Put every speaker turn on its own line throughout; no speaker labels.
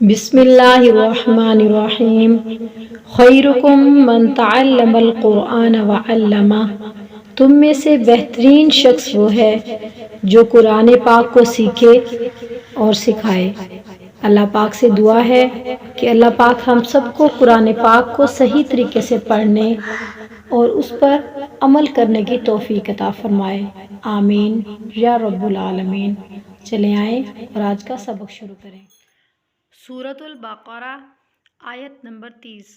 बिस्मिल्लाहिर्रहमानिर्रहीम। खैरुकुम मन तअल्लमल कुरआन व अल्लमा। तुम में से बेहतरीन शख्स वो है जो कुरान पाक को सीखे और सिखाए। अल्लाह पाक से दुआ है कि अल्लाह पाक हम सबको कुरान पाक को सही तरीके से पढ़ने और उस पर अमल करने की तौफीक अता फरमाए। आमीन या रब्बुल आलमीन। चले आए और आज का सबक शुरू करें। सूरतुल बक़रा आयत नंबर 30।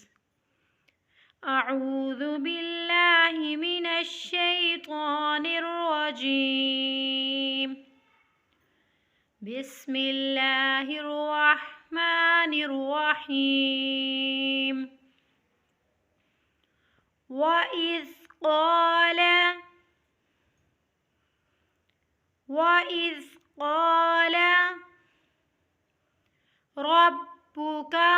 अऊज़ु बिल्लाहि मिनश शैतानिर रजीम। बिस्मिल्लाहिर रहमानिर रहीम। वइज़ क़ाल रब्बुका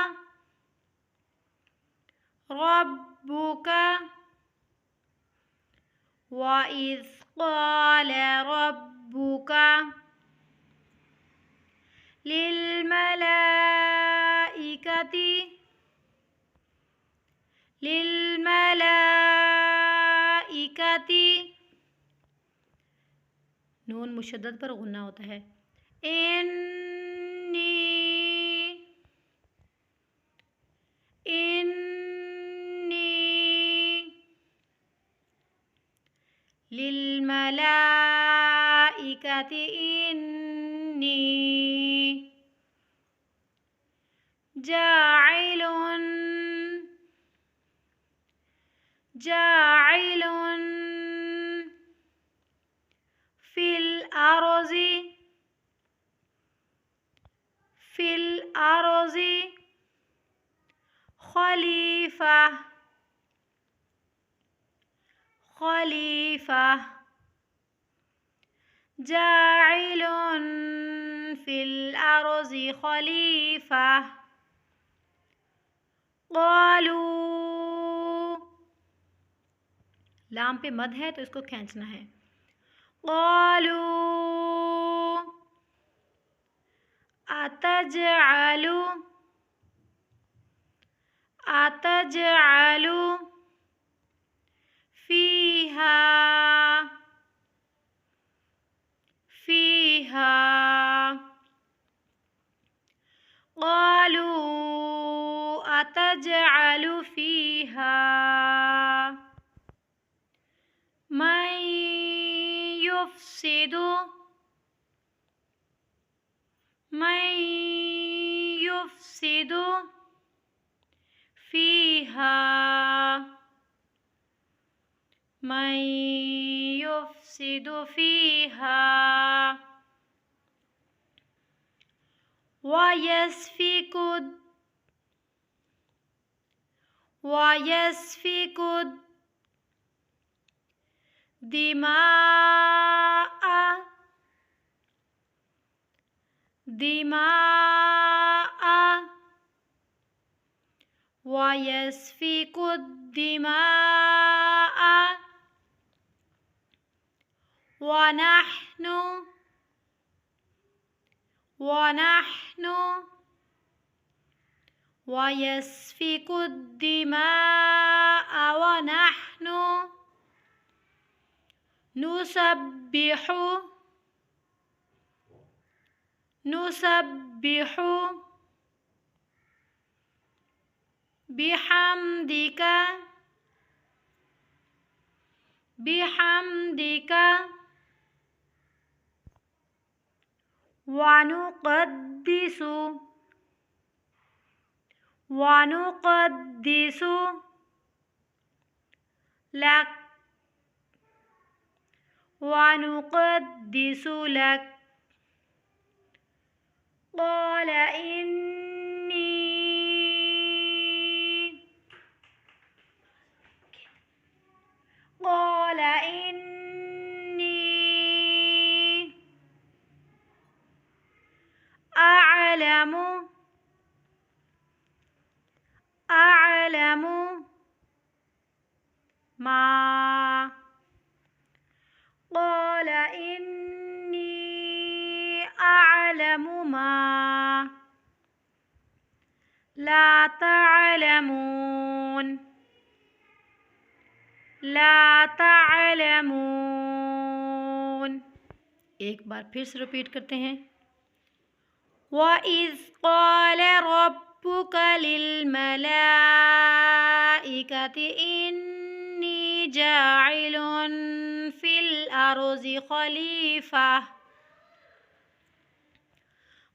वइज़ क़ाल रब्बुका लिलमलाइकति नून मुशद्दद पर गुन्ना होता है। इन्नी लिलमलाइकति इन्नी जाइलुन फिल अर्ज़ि खलीफा जाइलुन फिल अर्ज़ि खलीफा। क़ालू लाम पे मद है तो इसको खींचना है। क़ालू अतजअलु फ़ीहा क़ालू अतजअलु फ़ीहा मन युफ़्सिदु फ़ीहा वयस्फ़िकुद दिमाअ वनहनु नुसब्बिहु बिहम्दिका वनुक़द्दिसु लक क़ाल इन्नी अअलमु मा क़ाल इन्नी अअलमु मा ला तअलमून, ला तअलमून। एक बार फिर से रिपीट करते हैं। वइज़ क़ाल रब्बुक लिल मलाइकति इन्नी जाइलुन फिल अर्ज़ि खलीफा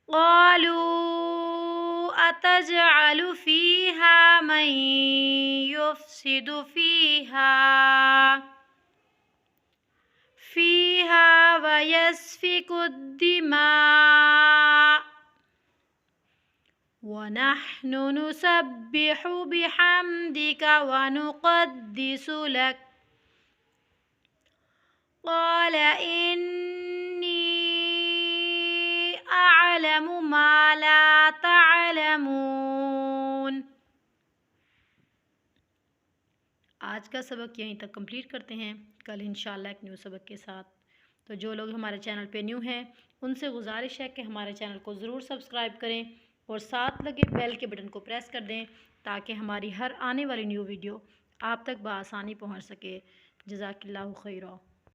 क़ालू अतजअलु फ़ीहा मन युफ़्सिदु फ़ीहा व यस्फ़िकु द्दिमा व नहनु नुसब्बिहु बिहम्दिका व नुक़द्दिसु लक क़ाल इन्नी अअलमु मा ला तअलमून। आज का सबक यहीं तक कंप्लीट करते हैं, कल इंशाल्लाह एक न्यू सबक के साथ। तो जो लोग हमारे चैनल पे न्यू हैं उनसे गुजारिश है कि हमारे चैनल को ज़रूर सब्सक्राइब करें और साथ लगे बेल के बटन को प्रेस कर दें ताकि हमारी हर आने वाली न्यू वीडियो आप तक बआसानी पहुंच सके। जज़ाकिल्लाहु खैरा।